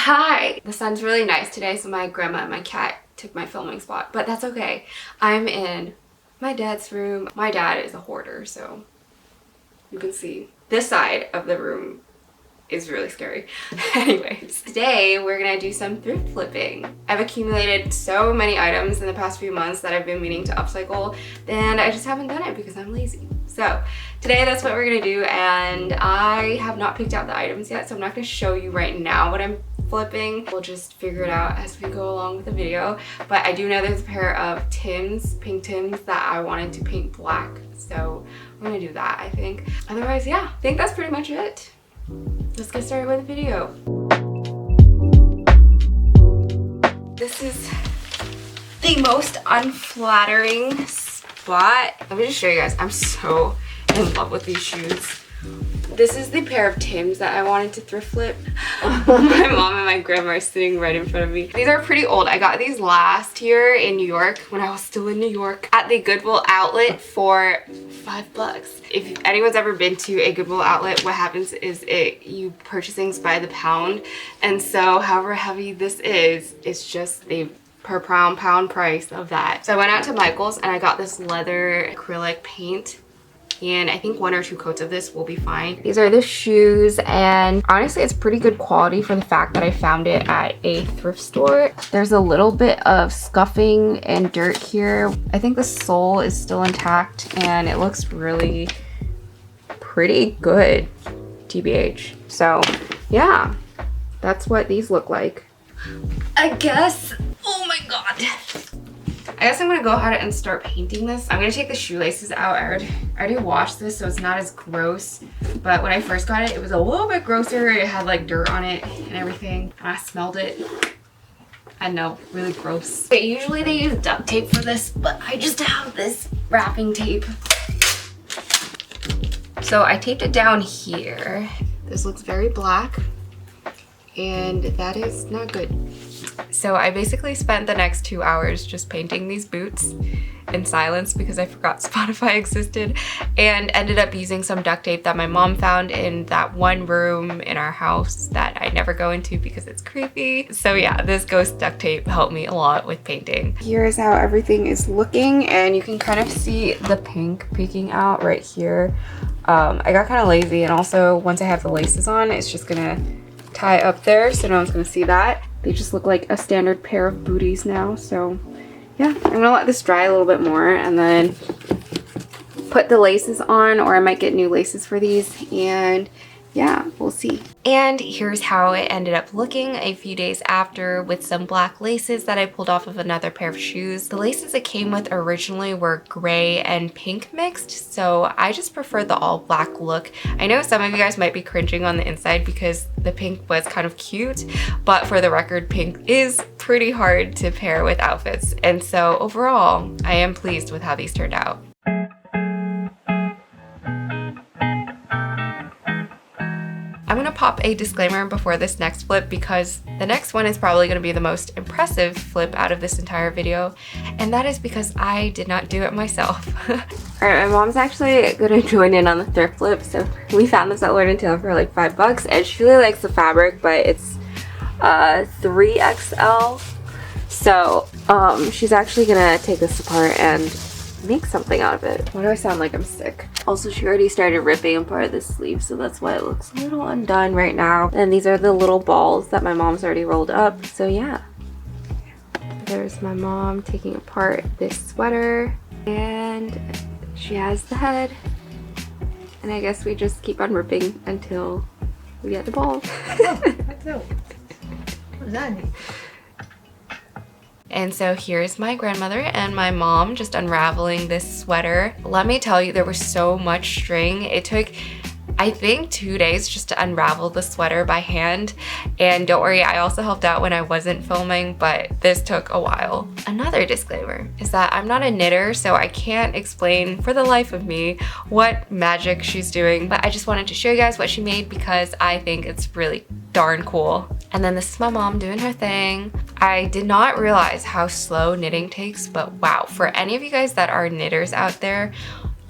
Hi! The sun's really nice today, so my grandma and my cat took my filming spot, but that's okay. I'm in my dad's room. My dad is a hoarder, so you can see this side of the room is really scary. Anyways, today we're gonna do some thrift flipping. I've accumulated so many items in the past few months that I've been meaning to upcycle, and I just haven't done it because I'm lazy. So today that's what we're gonna do, and I have not picked out the items yet, so I'm not gonna show you right now what I'm flipping. We'll just figure it out as we go along with the video. But I do know there's a pair of Tims, pink Tims, that I wanted to paint black, so we're gonna do that, I think. Otherwise, yeah, I think that's pretty much it. Let's get started with the video. This is the most unflattering spot. Let me just show you guys. I'm so in love with these shoes. This is the pair of Tims that I wanted to thrift flip. My mom and my grandma are sitting right in front of me. These are pretty old. I got these last year in New York when I was still in New York at the Goodwill outlet for $5. If anyone's ever been to a Goodwill outlet, what happens is you purchase things by the pound. And so however heavy this is, it's just the per pound price of that. So I went out to Michael's and I got this leather acrylic paint. And I think 1 or 2 coats of this will be fine. These are the shoes, and honestly it's pretty good quality for the fact that I found it at a thrift store. There's a little bit of scuffing and dirt here. I think the sole is still intact and it looks really pretty good, TBH. So yeah, that's what these look like. I guess, oh my god. I guess I'm gonna go ahead and start painting this. I'm gonna take the shoelaces out. I already washed this, so it's not as gross. But when I first got it, it was a little bit grosser. It had like dirt on it and everything. And I smelled it. I know, really gross. But usually they use duct tape for this, but I just have this wrapping tape. So I taped it down here. This looks very black, and that is not good. So I basically spent the next 2 hours just painting these boots in silence because I forgot Spotify existed, and ended up using some duct tape that my mom found in that one room in our house that I never go into because it's creepy. So yeah, this ghost duct tape helped me a lot with painting. Here's how everything is looking, and you can kind of see the pink peeking out right here. I got kind of lazy, and also once I have the laces on, it's just gonna tie up there so no one's gonna see that. They just look like a standard pair of booties now. So yeah, I'm gonna let this dry a little bit more and then put the laces on, or I might get new laces for these, and yeah, we'll see. And here's how it ended up looking a few days after, with some black laces that I pulled off of another pair of shoes. The laces it came with originally were gray and pink mixed, so I just preferred the all black look. I know some of you guys might be cringing on the inside because the pink was kind of cute, but for the record, pink is pretty hard to pair with outfits. And so overall, I am pleased with how these turned out. I'm gonna pop a disclaimer before this next flip because the next one is probably gonna be the most impressive flip out of this entire video, and that is because I did not do it myself. Alright, my mom's actually gonna join in on the thrift flip. So we found this at Lord & Taylor for like $5, and she really likes the fabric, but it's 3XL. So she's actually gonna take this apart and make something out of it. Why do I sound like I'm sick? Also, she already started ripping apart the sleeve, so that's why it looks a little undone right now. And these are the little balls that my mom's already rolled up. So yeah, there's my mom taking apart this sweater, and she has the head, and I guess we just keep on ripping until we get the balls. And so here's my grandmother and my mom just unraveling this sweater. Let me tell you, there was so much string. It took, I think, 2 days just to unravel the sweater by hand. And don't worry, I also helped out when I wasn't filming, but this took a while. Another disclaimer is that I'm not a knitter, so I can't explain for the life of me what magic she's doing, but I just wanted to show you guys what she made because I think it's really darn cool. And then this is my mom doing her thing. I did not realize how slow knitting takes, but wow, for any of you guys that are knitters out there,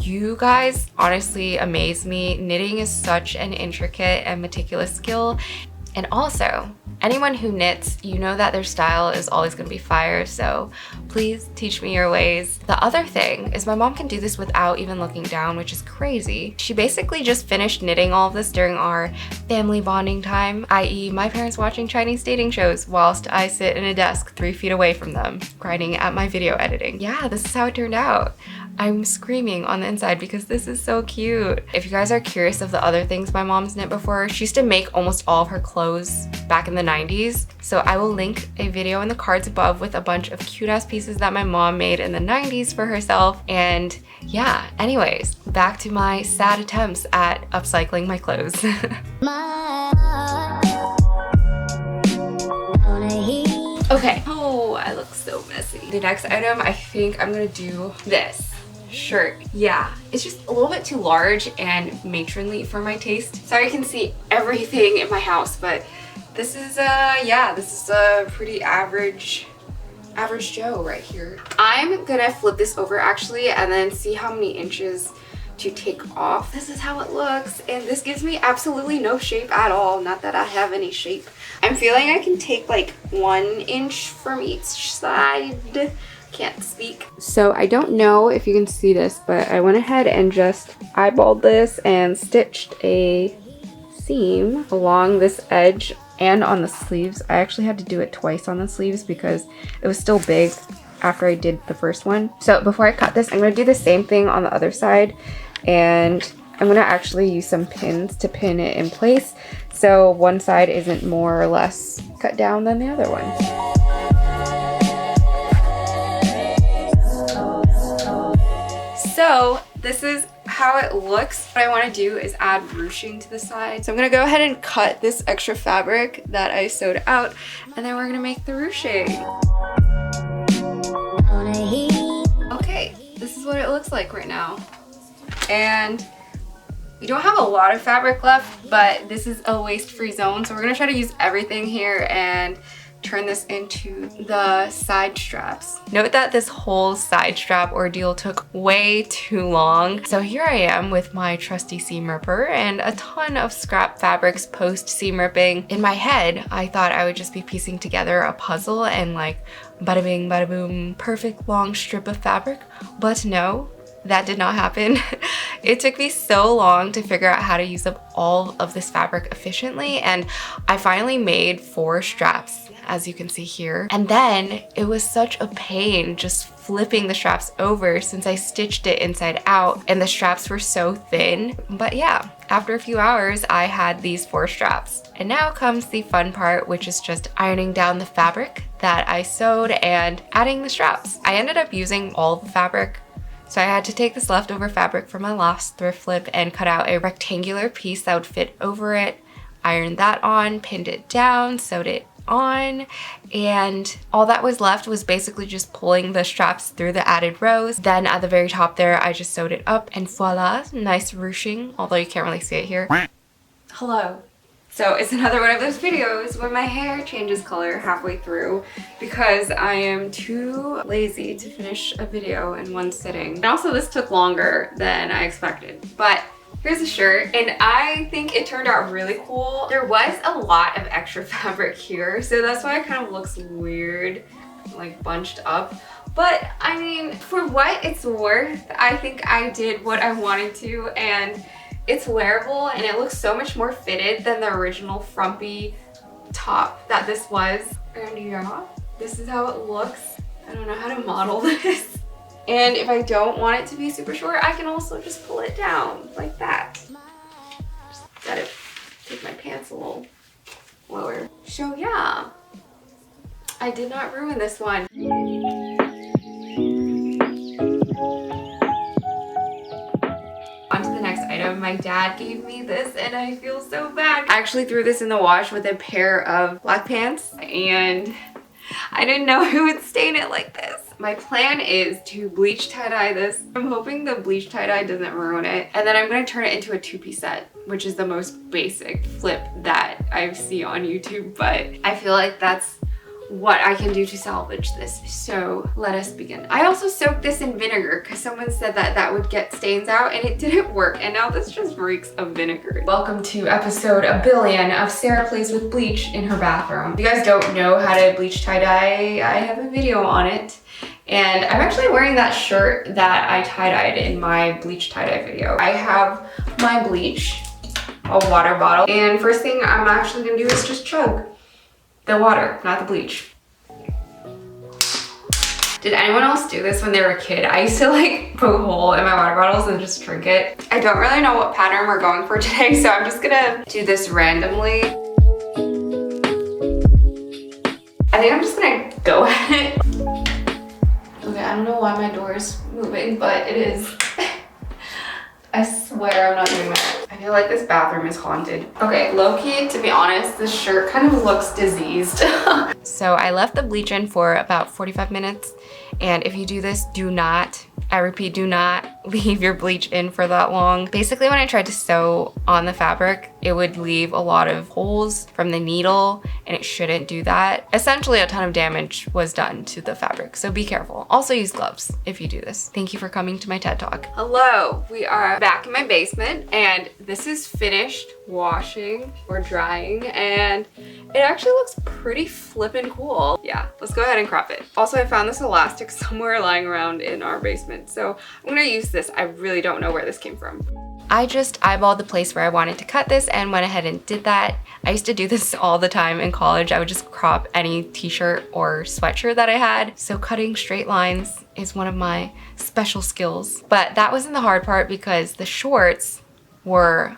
you guys honestly amaze me. Knitting is such an intricate and meticulous skill. And also, anyone who knits, you know that their style is always gonna be fire, so please teach me your ways. The other thing is my mom can do this without even looking down, which is crazy. She basically just finished knitting all of this during our family bonding time, i.e. my parents watching Chinese dating shows whilst I sit in a desk 3 feet away from them, grinding at my video editing. Yeah, this is how it turned out. I'm screaming on the inside because this is so cute. If you guys are curious of the other things my mom's knit before, she used to make almost all of her clothes back in the 90s. So I will link a video in the cards above with a bunch of cute ass pieces that my mom made in the 90s for herself. And yeah, anyways, back to my sad attempts at upcycling my clothes. Okay, oh, I look so messy. The next item, I think I'm gonna do this shirt. Yeah, it's just a little bit too large and matronly for my taste. Sorry you can see everything in my house, but this is yeah, this is a pretty average Joe right here. I'm gonna flip this over actually and then see how many inches to take off. This is how it looks, and this gives me absolutely no shape at all. Not that I have any shape. I'm feeling I can take like 1 inch from each side. Can't speak. So I don't know if you can see this, but I went ahead and just eyeballed this and stitched a seam along this edge and on the sleeves. I actually had to do it twice on the sleeves because it was still big after I did the first one. So before I cut this, I'm going to do the same thing on the other side, and I'm going to actually use some pins to pin it in place so one side isn't more or less cut down than the other one. So this is how it looks. What I want to do is add ruching to the side. So I'm going to go ahead and cut this extra fabric that I sewed out, and then we're going to make the ruching. Okay, this is what it looks like right now. And we don't have a lot of fabric left, but this is a waste-free zone, so we're going to try to use everything here and turn this into the side straps. Note that this whole side strap ordeal took way too long. So here I am with my trusty seam ripper and a ton of scrap fabrics post seam ripping. In my head, I thought I would just be piecing together a puzzle and like bada bing, bada boom, perfect long strip of fabric, but no. That did not happen. It took me so long to figure out how to use up all of this fabric efficiently, and I finally made 4 straps, as you can see here. And then it was such a pain just flipping the straps over since I stitched it inside out and the straps were so thin. But yeah, after a few hours, I had these 4 straps. And now comes the fun part, which is just ironing down the fabric that I sewed and adding the straps. I ended up using all the fabric, so I had to take this leftover fabric from my last thrift flip and cut out a rectangular piece that would fit over it, ironed that on, pinned it down, sewed it on, and all that was left was basically just pulling the straps through the added rows. Then at the very top there, I just sewed it up, and voila, nice ruching, although you can't really see it here. Hello. So it's another one of those videos where my hair changes color halfway through because I am too lazy to finish a video in one sitting. And also this took longer than I expected. But here's the shirt, and I think it turned out really cool. There was a lot of extra fabric here, so that's why it kind of looks weird, like bunched up. But I mean, for what it's worth, I think I did what I wanted to, and it's wearable and it looks so much more fitted than the original frumpy top that this was. And yeah, this is how it looks. I don't know how to model this. And if I don't want it to be super short, I can also just pull it down like that. Just gotta take my pants a little lower. So yeah, I did not ruin this one. On to the next item. My dad gave me this and I feel so bad. I actually threw this in the wash with a pair of black pants and I didn't know it would stain it like this. My plan is to bleach tie-dye this. I'm hoping the bleach tie-dye doesn't ruin it. And then I'm going to turn it into a 2-piece set, which is the most basic flip that I see on YouTube. But I feel like that's what I can do to salvage this. So let us begin. I also soaked this in vinegar because someone said that that would get stains out, and it didn't work. And now this just reeks of vinegar. Welcome to episode 1,000,000,000 of Sarah plays with bleach in her bathroom. If you guys don't know how to bleach tie-dye, I have a video on it. And I'm actually wearing that shirt that I tie-dyed in my bleach tie-dye video. I have my bleach, a water bottle, and first thing I'm actually gonna do is just chug the water, not the bleach. Did anyone else do this when they were a kid? I used to like poke a hole in my water bottles and just drink it. I don't really know what pattern we're going for today, so I'm just gonna do this randomly. I think I'm just gonna go at it. Okay, I don't know why my door is moving, but it is. I swear I'm not doing that. I feel like this bathroom is haunted. Okay, low-key, to be honest, this shirt kind of looks diseased. So I left the bleach in for about 45 minutes. And if you do this, do not, I repeat, do not leave your bleach in for that long. Basically, when I tried to sew on the fabric, it would leave a lot of holes from the needle, and it shouldn't do that. Essentially, a ton of damage was done to the fabric, so be careful. Also use gloves if you do this. Thank you for coming to my TED Talk. Hello, we are back in my basement, and this is finished washing or drying, and it actually looks pretty flippin' cool. Yeah, let's go ahead and crop it. Also, I found this elastic somewhere lying around in our basement, so I'm gonna use this. I really don't know where this came from. I just eyeballed the place where I wanted to cut this and went ahead and did that. I used to do this all the time in college. I would just crop any t-shirt or sweatshirt that I had. So cutting straight lines is one of my special skills. But that wasn't the hard part because the shorts were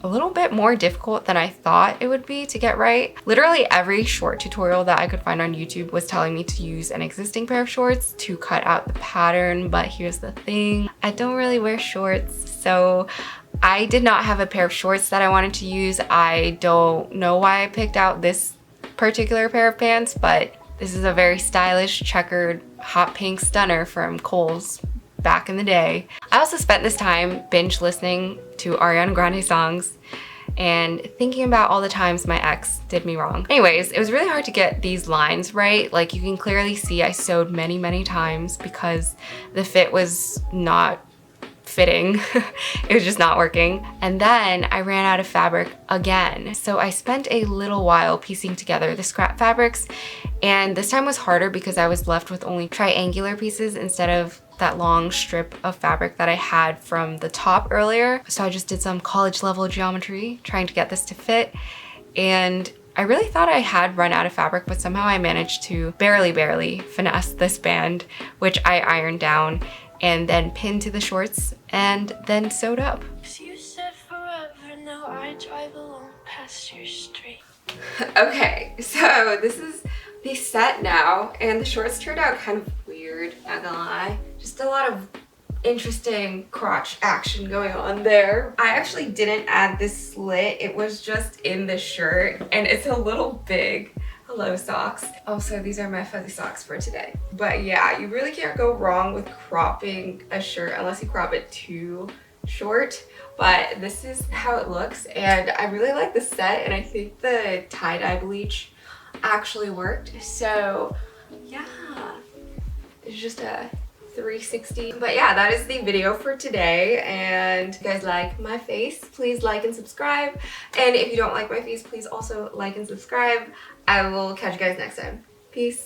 a little bit more difficult than I thought it would be to get right. Literally every short tutorial that I could find on YouTube was telling me to use an existing pair of shorts to cut out the pattern, but here's the thing, I don't really wear shorts, so I did not have a pair of shorts that I wanted to use. I don't know why I picked out this particular pair of pants, but this is a very stylish checkered hot pink stunner from Kohl's back in the day. I also spent this time binge listening to Ariana Grande songs and thinking about all the times my ex did me wrong. Anyways, it was really hard to get these lines right. Like you can clearly see I sewed many, many times because the fit was not fitting. It was just not working. And then I ran out of fabric again. So I spent a little while piecing together the scrap fabrics, and this time was harder because I was left with only triangular pieces instead of that long strip of fabric that I had from the top earlier. So I just did some college level geometry trying to get this to fit, and I really thought I had run out of fabric, but somehow I managed to barely finesse this band, which I ironed down and then pinned to the shorts and then sewed up. You said forever, now I drive along past your street. Okay, so this is the set now, and the shorts turned out kind of weird, not gonna lie. Just a lot of interesting crotch action going on there. I actually didn't add this slit, it was just in the shirt, and it's a little big. Hello, socks. Also, these are my fuzzy socks for today. But yeah, you really can't go wrong with cropping a shirt unless you crop it too short. But this is how it looks, and I really like the set, and I think the tie-dye bleach actually worked. So yeah, it's just a 360. But yeah, that is the video for today, and if you guys like my face, please like and subscribe, and if you don't like my face, please also like and subscribe. I will catch you guys next time. Peace.